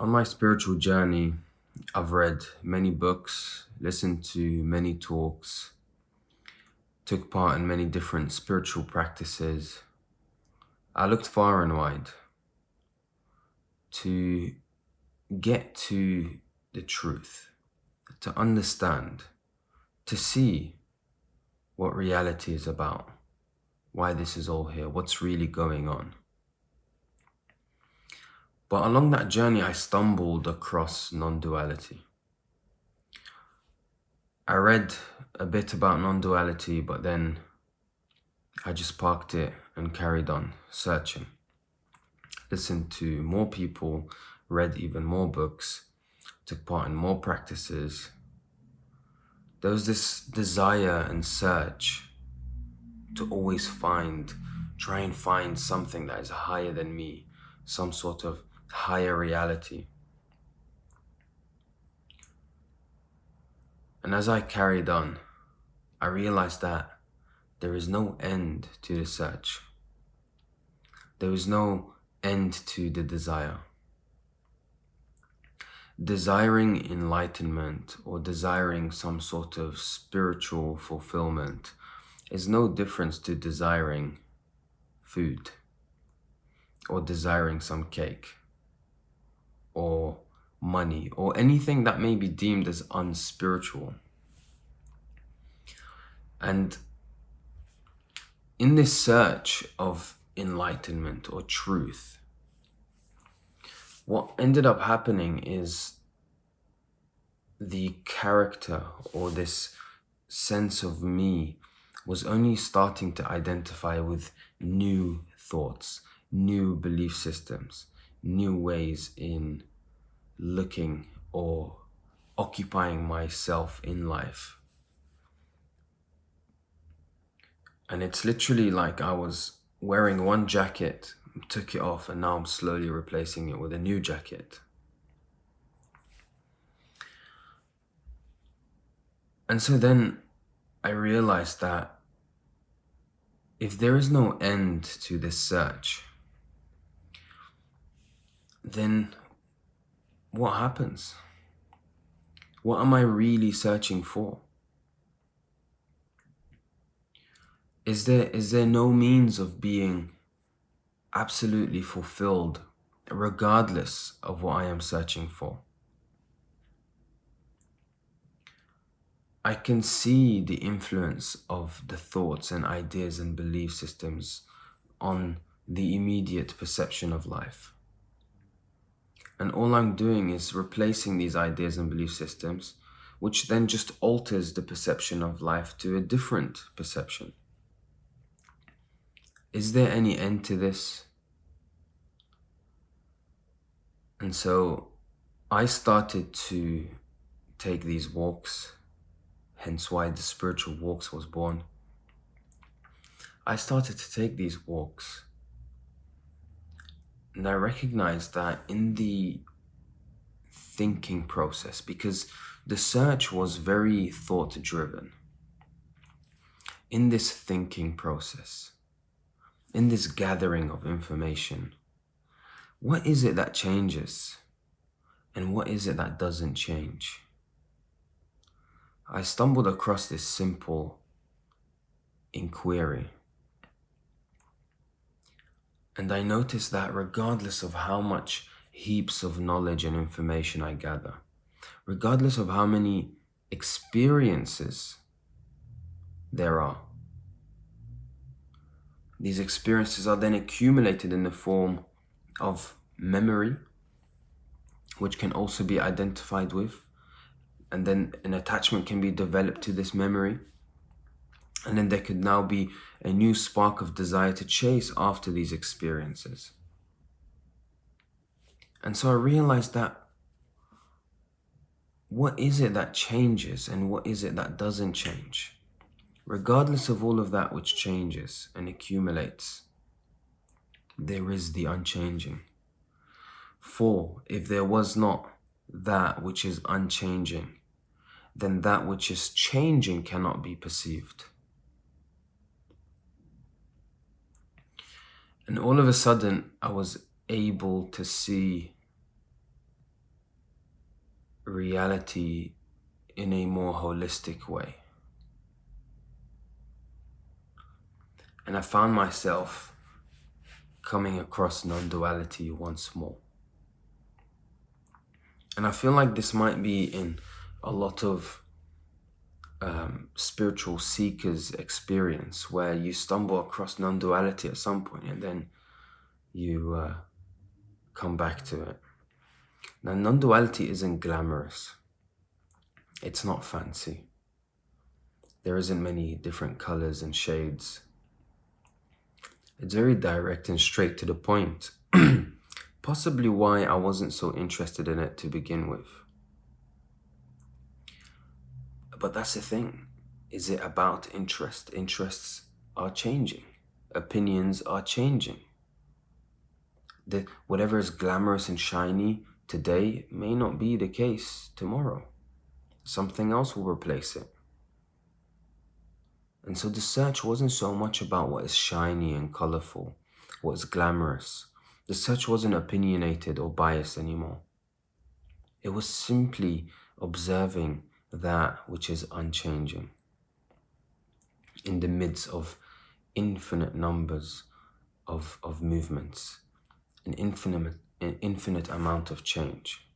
On my spiritual journey, I've read many books, listened to many talks, took part in many different spiritual practices. I looked far and wide to get to the truth, to understand, to see what reality is about, why this is all here, what's really going on. But along that journey, I stumbled across non-duality. I read a bit about non-duality, but then I just parked it and carried on searching. Listened to more people, read even more books, took part in more practices. There was this desire and search to always try and find something that is higher than me, some sort of higher reality. And as I carried on, I realized that there is no end to the search. There is no end to the desire. Desiring enlightenment or desiring some sort of spiritual fulfillment is no difference to desiring food or desiring some cake or money or anything that may be deemed as unspiritual. And in this search of enlightenment or truth, what ended up happening is the character or this sense of me was only starting to identify with new thoughts, new belief systems, new ways in looking or occupying myself in life. And it's literally like I was wearing one jacket, took it off, and now I'm slowly replacing it with a new jacket. And so then I realized that if there is no end to this search, then what happens? What am I really searching for? Is there no means of being absolutely fulfilled regardless of what I am searching for? I can see the influence of the thoughts and ideas and belief systems on the immediate perception of life. And all I'm doing is replacing these ideas and belief systems, which then just alters the perception of life to a different perception. Is there any end to this? And so I started to take these walks, hence why the spiritual walks was born. I started to take these walks, and I recognized that in the thinking process, because the search was very thought driven, in this thinking process, in this gathering of information, what is it that changes and what is it that doesn't change? I stumbled across this simple inquiry. And I noticed that regardless of how much heaps of knowledge and information I gather, regardless of how many experiences there are, these experiences are then accumulated in the form of memory, which can also be identified with, and then an attachment can be developed to this memory. And then there could now be a new spark of desire to chase after these experiences. And so I realized that what is it that changes and what is it that doesn't change? Regardless of all of that which changes and accumulates, there is the unchanging. For if there was not that which is unchanging, then that which is changing cannot be perceived. And all of a sudden, I was able to see reality in a more holistic way. And I found myself coming across non-duality once more. And I feel like this might be in a lot of spiritual seekers' experience, where you stumble across non-duality at some point and then you come back to it. Now, non-duality isn't glamorous. It's not fancy. There isn't many different colors and shades. It's very direct and straight to the point. Possibly why I wasn't so interested in it to begin with. But that's the thing. Is it about interest? Interests are changing. Opinions are changing. Whatever is glamorous and shiny today may not be the case tomorrow. Something else will replace it. And so the search wasn't so much about what is shiny and colorful, what is glamorous. The search wasn't opinionated or biased anymore. It was simply observing that which is unchanging in the midst of infinite numbers of movements, an infinite amount of change.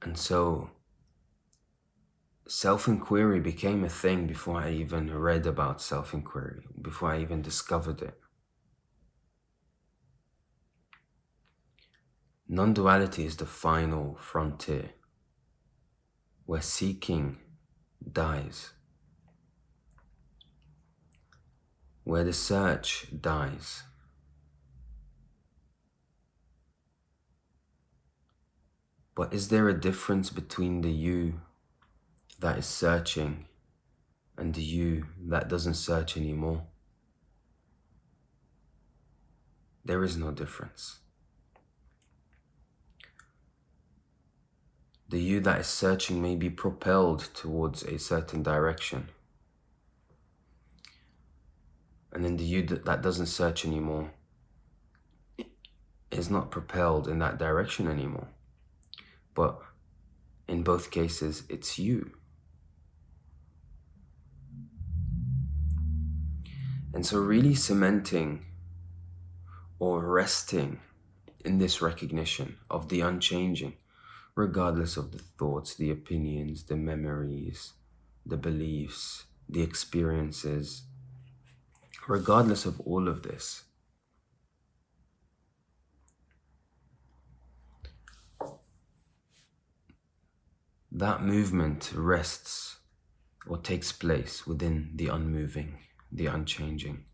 And so self-inquiry became a thing before I even read about self-inquiry, before I even discovered it. Non-duality is the final frontier, where seeking dies, where the search dies. But is there a difference between the you that is searching and the you that doesn't search anymore? There is no difference. The you that is searching may be propelled towards a certain direction. And then the you that doesn't search anymore is not propelled in that direction anymore. But in both cases, it's you. And so really cementing or resting in this recognition of the unchanging, regardless of the thoughts, the opinions, the memories, the beliefs, the experiences, regardless of all of this, that movement rests or takes place within the unmoving, the unchanging.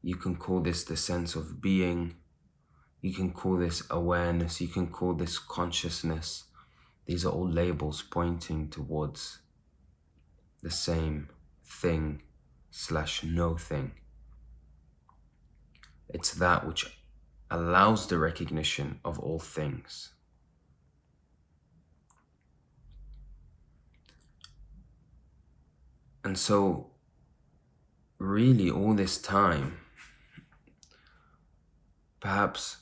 You can call this the sense of being, you can call this awareness, you can call this consciousness. These are all labels pointing towards the same thing / no thing. It's that which allows the recognition of all things. And so, really, all this time, perhaps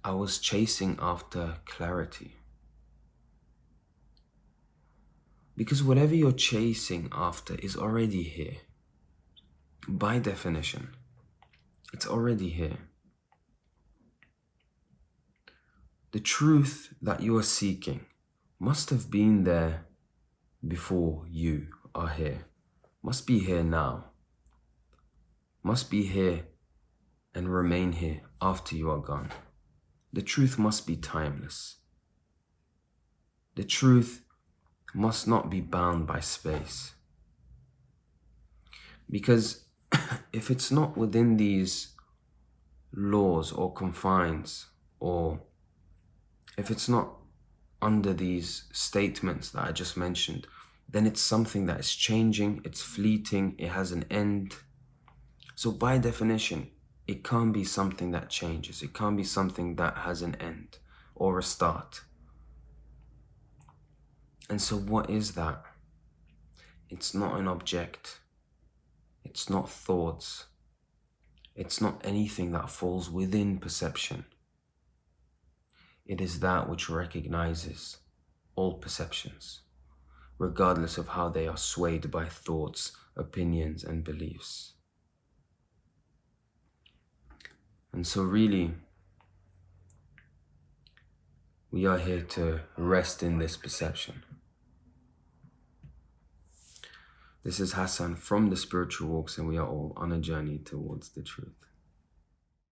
I was chasing after clarity. Because whatever you're chasing after is already here. By definition, it's already here. The truth that you are seeking must have been there before you are here. Must be here now. Must be here and remain here after you are gone. The truth must be timeless. The truth must not be bound by space. Because if it's not within these laws or confines, or if it's not under these statements that I just mentioned, then it's something that is changing, it's fleeting, it has an end. So by definition, it can't be something that changes. It can't be something that has an end or a start. And so what is that? It's not an object. It's not thoughts. It's not anything that falls within perception. It is that which recognizes all perceptions, regardless of how they are swayed by thoughts, opinions, and beliefs. And so really, we are here to rest in this perception. This is Hassan from the Spiritual Walks, and we are all on a journey towards the truth.